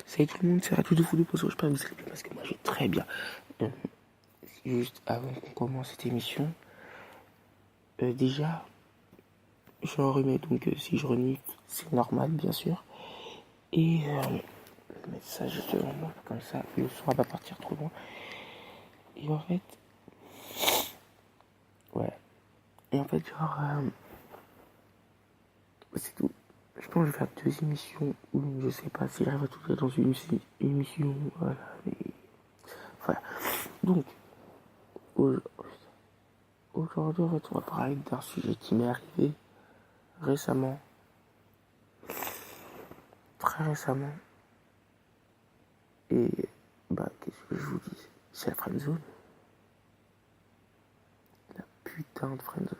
Salut tout le monde, c'est Ratou de Foudou pour je parle, vous allez bien parce que moi je vais très bien. Euh, Juste avant qu'on commence cette émission, déjà, je remets donc si je renifle, c'est normal bien sûr. Et je vais mettre ça juste devant moi, comme ça le son va pas partir trop loin. Et en fait, ouais. Et en fait, genre, c'est tout. Je pense que je vais faire 2 émissions ou je sais pas si j'arrive à tout faire dans une émission. Voilà. Et voilà. Donc, aujourd'hui, en fait, on va parler d'un sujet qui m'est arrivé récemment, très récemment. Et bah, qu'est-ce que je vous dis? C'est la friendzone. La putain de friendzone.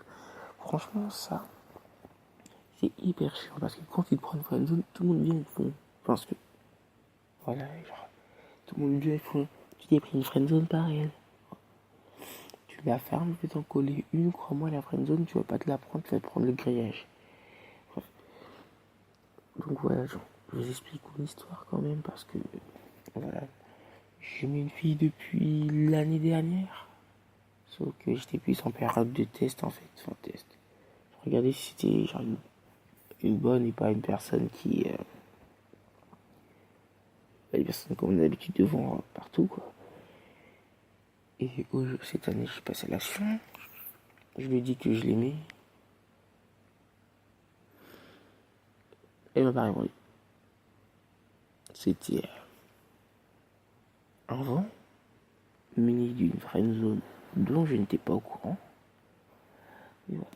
Franchement, ça, c'est hyper chiant parce que quand tu te prends une friendzone, tout le monde vient au fond. Parce que, voilà, genre, tout le monde vient au fond. Tu t'es pris une friendzone par elle. Tu la fermes, tu peux t'en coller une. Crois-moi, la friendzone, tu vas pas te la prendre, tu vas te prendre le grillage. Bref. Donc voilà, genre, je vous explique une histoire quand même parce que, voilà, j'aimais une fille depuis l'année dernière. Sauf que j'étais plus en période de test en fait. Enfin, test. Je regardais si c'était genre une bonne et pas une personne qui. Une personne comme on a l'habitude de voir partout quoi. Et cette année, je suis passé à l'action. Je lui ai dit que je l'aimais. Elle m'a pas répondu. C'était un vent muni d'une friendzone dont je n'étais pas au courant. Et voilà.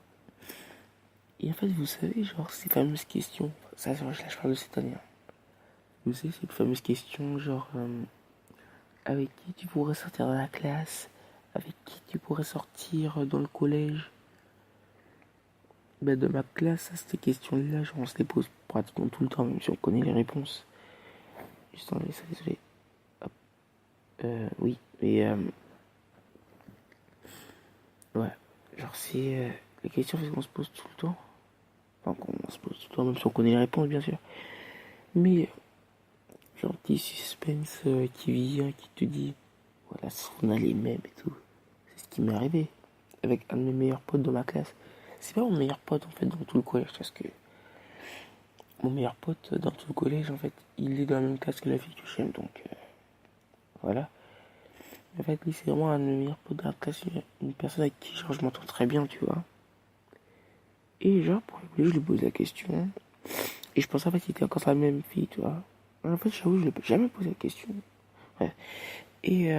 Et en fait, vous savez, genre, ces fameuses questions. Ça, je parle de cette année. Hein. Vous savez, ces fameuses questions, genre. Avec qui tu pourrais sortir de la classe, avec qui tu pourrais sortir dans le collège. Ben, de ma classe, à ces questions-là, on se les pose pratiquement tout le temps, même si on connaît les réponses. Juste enlever ça, désolé. Hop. Oui, mais ouais, genre c'est les questions qu'on se pose tout le temps. Enfin, qu'on se pose tout le temps, même si on connaît les réponses, bien sûr. Mais genre petit suspense qui vient, qui te dit, voilà, on a les mêmes et tout. C'est ce qui m'est arrivé avec un de mes meilleurs potes dans ma classe. C'est pas mon meilleur pote en fait dans tout le collège parce que mon meilleur pote dans tout le collège en fait il est dans la même classe que la fille que j'aime donc voilà. En fait lui c'est vraiment un de mes meilleurs potes dans la classe, une personne avec qui genre je m'entends très bien tu vois. Et genre pour rigoler je lui pose la question et je pensais en fait qu'il était encore sur la même fille tu vois. En fait j'avoue je lui ai jamais posé la question. Ouais. Et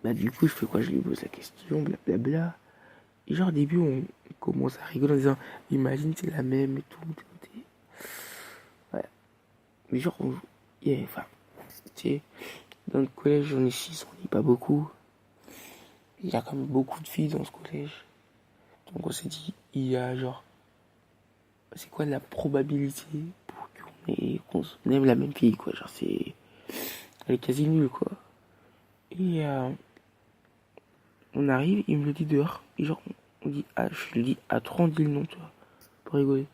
bah du coup je fais quoi, je lui pose la question blablabla. Et genre au début on commence à rigoler en disant imagine c'est la même et tout. Ouais. Mais genre, enfin, tu sais, dans le collège, on est 6, on n'est pas beaucoup. Il y a quand même beaucoup de filles dans ce collège. Donc on s'est dit, il y a genre, c'est quoi la probabilité pour qu'on aime la même fille, quoi. Genre, elle est quasi nulle, quoi. Et on arrive, il me le dit dehors. Et genre, je lui dis, à 3, on dit le nom, tu vois, pour rigoler.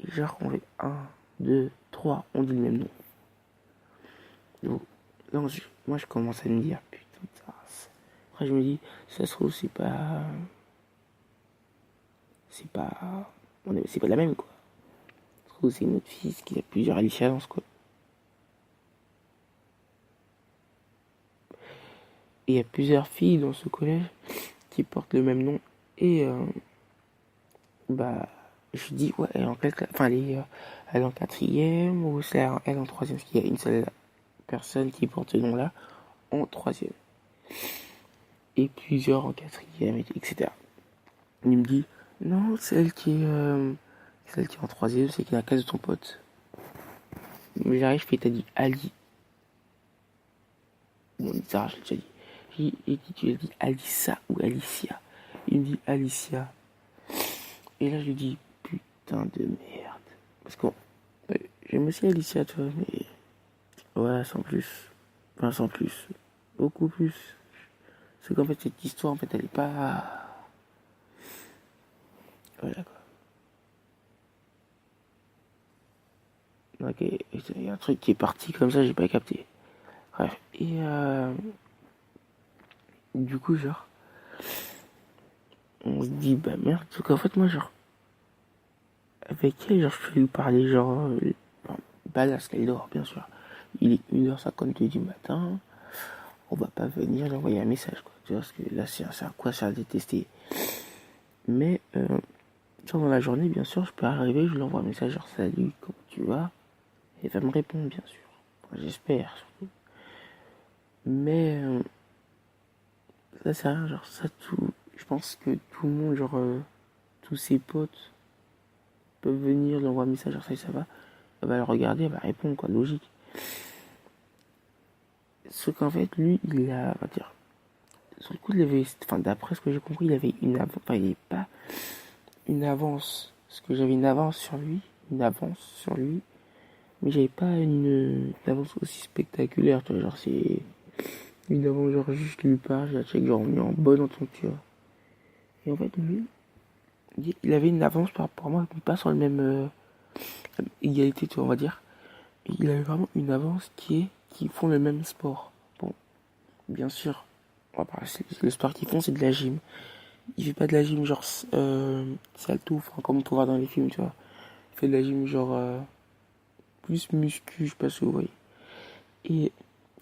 Et genre, on fait 1, 2, 3, on dit le même nom. Donc, là, moi, je commence à me dire, putain, ça. Après, je me dis, ça se trouve, c'est pas. C'est pas la même, quoi. Ça se trouve, c'est une autre fille qui a plusieurs Alicia dans ce quoi. Et il y a plusieurs filles dans ce collège qui portent le même nom. Et, bah, je dis, ouais, elle est en classe. Enfin, elle est en quatrième ou c'est elle en troisième. Parce qu'il y a une seule personne qui porte ce nom-là en troisième. Et plusieurs en quatrième, etc. Il me dit, non, celle qui est en troisième, c'est qui est dans la classe de ton pote. Mais j'arrive, je fais, t'as dit Ali. Bon, ça, j'ai déjà dit. J'ai dit, tu as dit Alissa ou Alicia. Il me dit Alicia. Et là, je lui dis, putain de merde. Parce que j'aime aussi Alicia, tu vois, mais. Ouais, sans plus. Enfin, sans plus. Beaucoup plus. C'est qu'en fait, cette histoire, en fait, elle est pas. Voilà, quoi. Ok, il y a un truc qui est parti comme ça, j'ai pas capté. Bref, et du coup, genre, on se dit, bah merde, parce qu'en fait, moi, genre, avec elle, genre, je vais lui parler, genre, bah là, parce qu'elle dort, bien sûr. Il est 1h52 du matin, on va pas venir lui envoyer un message, quoi. Tu vois, parce que là, c'est à quoi ça a détesté. Mais, genre, dans la journée, bien sûr, je peux arriver, je lui envoie un message, genre, salut, comment tu vas? Et elle va me répondre, bien sûr. Enfin, j'espère, surtout. Mais, ça c'est rien, genre, ça, tout. Je pense que tout le monde, genre, tous ses potes peuvent venir lui envoyer un message, genre, ça va. Elle va le regarder, elle va répondre, quoi, logique. Sauf qu'en fait, lui, il a, on va dire, sur le coup, il avait, enfin, d'après ce que j'ai compris, il avait une avance, enfin, il n'avait pas une avance, parce que j'avais une avance sur lui, mais j'avais pas une avance aussi spectaculaire, tu vois, genre, c'est une avance, genre, juste lui parle, je la check, genre, on est en bonne entente, tu vois. Et en fait, lui, il avait une avance par rapport à moi, mais pas sur le même égalité, tu vois, on va dire. Et il avait vraiment une avance qui font le même sport. Bon, bien sûr, le sport qu'ils font, c'est de la gym. Il fait pas de la gym genre salto, enfin, comme on peut voir dans les films, tu vois. Il fait de la gym genre plus muscu, je sais pas si vous voyez. Et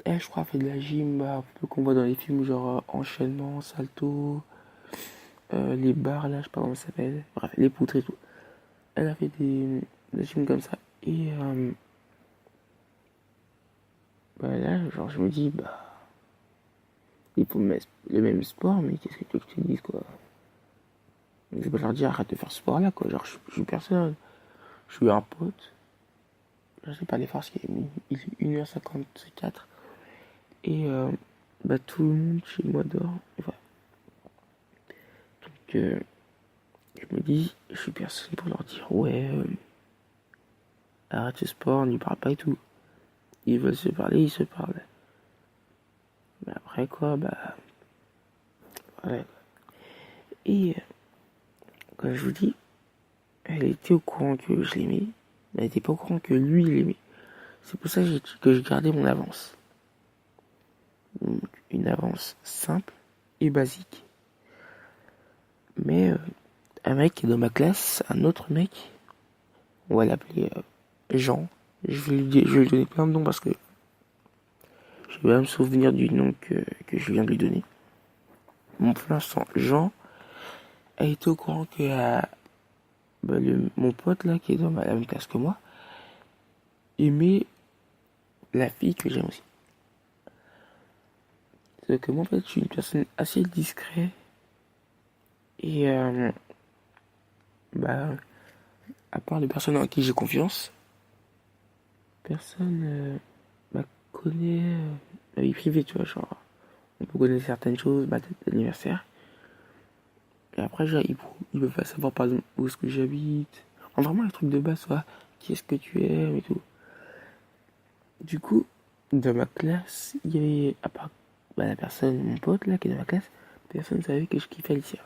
elle, je crois, fait de la gym, bah, un peu qu'on voit dans les films, genre enchaînement, salto, les barres, là, je sais pas comment ça s'appelle. Bref, les poutres et tout. Elle a fait de la gym comme ça. Et bah, là, genre, je me dis, bah, ils font le même sport, mais qu'est-ce que tu veux que je te dise, quoi. Je vais pas leur dire, arrête de faire ce sport-là, quoi. Genre, je suis personne. Je suis un pote. Je sais pas les forces, il est 1h54. Et bah, tout le monde chez moi dort. Et voilà. Donc, je me dis, je suis personne pour leur dire, ouais, arrête ce sport, n'y parle pas et tout. Ils veulent se parler, ils se parlent. Mais après, quoi, bah, voilà. Et comme je vous dis, elle était au courant que je l'aimais, mais elle était pas au courant que lui l'aimait. C'est pour ça que j'ai gardé mon avance. Donc, une avance simple et basique. Mais un mec qui est dans ma classe, un autre mec, on va l'appeler Jean. Je vais lui donner plein de noms parce que je vais me souvenir du nom que je viens de lui donner. Bon, pour l'instant, Jean a été au courant que bah, mon pote là, qui est dans la même classe que moi, aimait la fille que j'aime aussi. C'est que moi, en fait, je suis une personne assez discrète et bah, à part les personnes en qui j'ai confiance, personne bah, connaît ma vie privée, tu vois, genre, on peut connaître certaines choses, ma date d'anniversaire, et après, genre, il peut pas savoir, par exemple, où est-ce que j'habite, enfin, vraiment, les trucs de base, soit, qui est-ce que tu aimes et tout. Du coup, dans ma classe, il y avait, à part bah, la personne, mon pote, là, qui est dans ma classe, personne ne savait que je kiffais Alicia.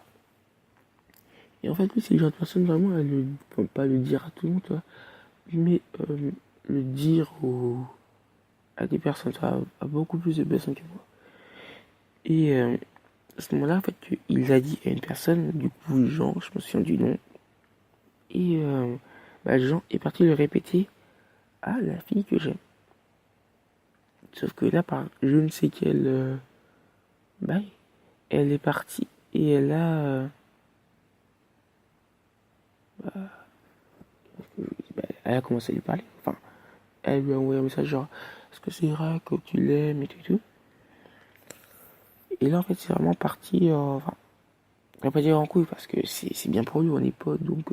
Et en fait, lui, c'est le genre de personne, vraiment, enfin, pas le dire à tout le monde, tu vois, mais le dire à des personnes, à beaucoup plus de personnes que moi. Et à ce moment-là, en fait, il a dit à une personne, du coup, Jean, je me souviens du nom, et bah, Jean est parti le répéter à la fille que j'aime. Sauf que là, par je ne sais quelle bail, elle est partie et elle a commencé à lui parler. Enfin, elle lui a envoyé un message genre, est-ce que c'est vrai que tu l'aimes et tout et tout. Et là, en fait, c'est vraiment parti, enfin, on va pas dire en couille parce que c'est bien pour lui, on est potes, donc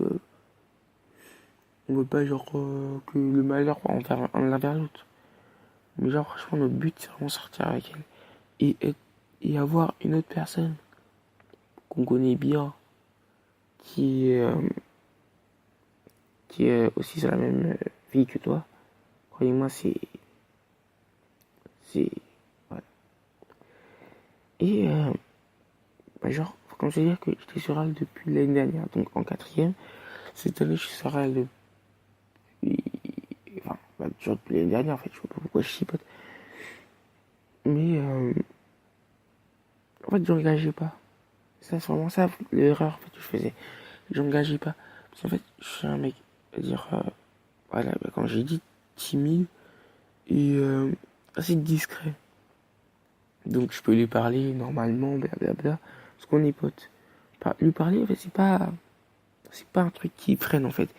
on veut pas genre que le malheur envers l'un vers l'autre. Mais genre, franchement, notre but, c'est vraiment sortir avec elle. Et avoir une autre personne qu'on connaît bien, qui est, euh, qui est aussi sur la même vie que toi. Croyez-moi, c'est, voilà. Et, bah, genre, comme je veux dire que j'étais sur elle depuis l'année dernière, donc en quatrième. Cette année, je suis sur elle depuis, enfin, genre depuis l'année dernière, en fait, je sais pas pourquoi je chipote. Mais, en fait, j'engageais pas. Ça, c'est vraiment ça, l'erreur, en fait, que je faisais. J'engageais pas. Parce qu'en fait, je suis un mec, dire, voilà, quand j'ai dit timide et assez discret. Donc, je peux lui parler normalement, blablabla, parce qu'on est potes. Lui parler, en fait, c'est pas un truc qui freine, en fait.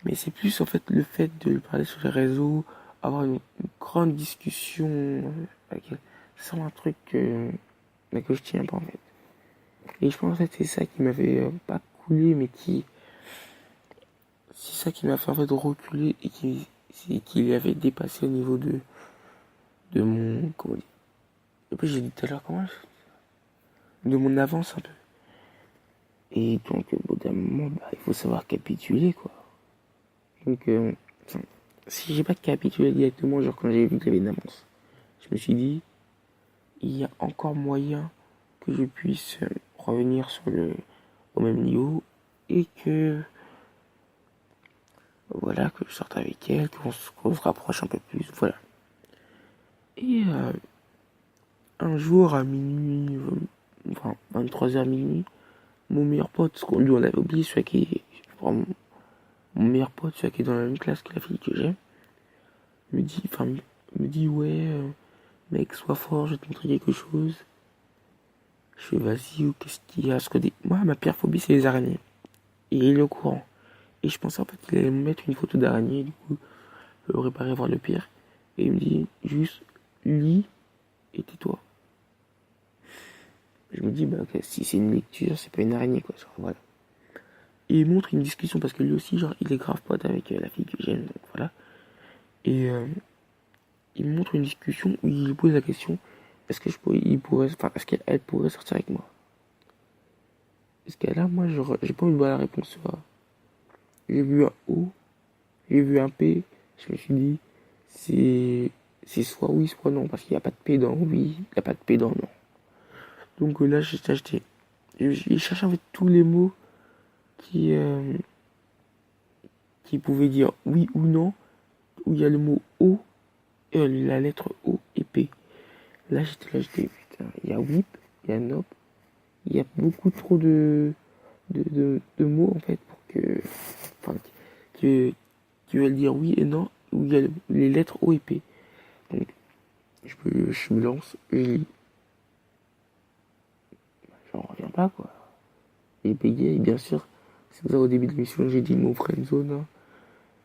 Mais c'est plus, en fait, le fait de lui parler sur les réseaux, avoir une grande discussion avec elle. C'est un truc que je tiens pas, en fait. Et je pense, en fait, c'est ça qui m'avait pas coulé, mais c'est ça qui m'a fait, en fait, reculer et qui avait dépassé au niveau de mon, comment dire. Et puis, j'ai dit tout à l'heure, de mon avance, un peu. Et donc, au bout d'un moment, il faut savoir capituler, quoi. Donc, si j'ai pas capitulé directement, genre quand j'ai vu qu'il y avait une avance, je me suis dit, il y a encore moyen que je puisse revenir au même niveau et que, voilà, que je sorte avec elle, qu'on se rapproche un peu plus, voilà. Et un jour à minuit, enfin 23h minuit, mon meilleur pote, ce qu'on lui on avait oublié, mon meilleur pote, celui qui est dans la même classe que la fille que j'aime, me dit ouais, mec, sois fort, je vais te montrer quelque chose. Je fais vas-y, ou qu'est-ce qu'il y a? Moi, ma pire phobie, c'est les araignées. Et il est au courant. Et je pensais en fait qu'il allait me mettre une photo d'araignée, du coup, je l'aurais pas voir le pire. Et il me dit juste, lis et tais-toi. Je me dis, bah, ok, si c'est une lecture, c'est pas une araignée, quoi. Genre, voilà. Et il montre une discussion parce que lui aussi, genre, il est grave pote avec la fille que j'aime, donc voilà. Et il me montre une discussion où il pose la question, est-ce qu'elle pourrait sortir avec moi? Est-ce qu'elle a, moi, genre, j'ai pas envie de voir la réponse, tu vois. J'ai vu un O, j'ai vu un P, je me suis dit, c'est soit oui, soit non, parce qu'il n'y a pas de P dans oui, il n'y a pas de P dans non. Donc là, j'ai cherché en fait tous les mots qui, euh, qui pouvaient dire oui ou non, où il y a le mot O, la lettre O et P. J'étais, putain, il y a whip, il y a nop, il y a beaucoup trop de mots en fait pour enfin, que, qui veulent dire oui et non, où il y a les lettres O et P. Donc, je me lance, je lis. J'en reviens pas, quoi. J'ai payé, et bien sûr, c'est pour ça au début de l'émission, j'ai dit le mot friendzone. Hein.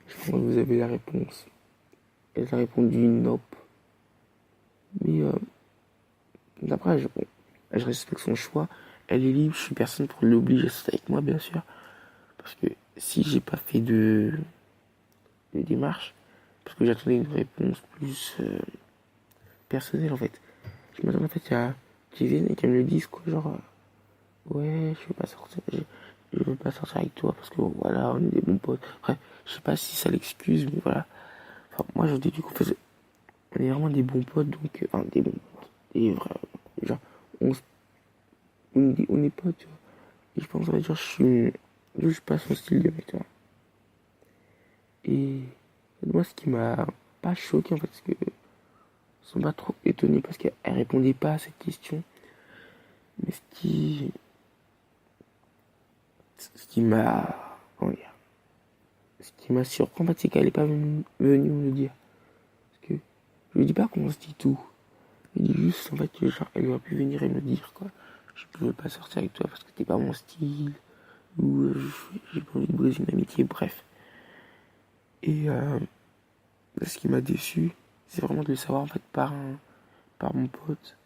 Je pense que vous avez la réponse. Elle a répondu nope. Mais d'après, je respecte son choix. Elle est libre, je suis personne pour l'obliger à sortir avec moi, bien sûr. Parce que si j'ai pas fait de démarche, parce que j'attendais une réponse plus personnelle en fait. Je m'attendais en fait à qu'ils viennent et qu'elle me le dise quoi, genre ouais, je veux pas sortir avec toi parce que voilà, on est des bons potes. Après, je sais pas si ça l'excuse, mais voilà. Enfin, moi je déduis on est vraiment des bons potes, donc enfin des bons potes. Et vraiment, genre on est potes, tu vois. Et je pense, on va dire, je suis pas son style de mec, tu vois. Et moi, ce qui m'a pas choqué, en fait, c'est que ils sont pas trop étonnés parce qu'elle répondait pas à cette question. Mais ce qui m'a, comment dire, ce qui m'a surpris, en fait, c'est qu'elle est pas venue me le dire. Parce que je lui dis pas qu'on se dit tout. Je lui dis juste, en fait, que genre, elle aurait pu venir et me dire, quoi. Je veux pas sortir avec toi parce que t'es pas mon style. Ou j'ai pas envie de briser une amitié, bref. Et ce qui m'a déçu, c'est vraiment de le savoir en fait par mon pote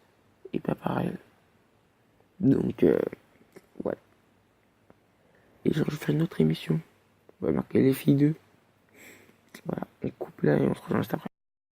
et pas par elle. Donc voilà. Et genre je ferai une autre émission. On va marquer les filles 2. Voilà, on coupe là et on se rejoint juste après.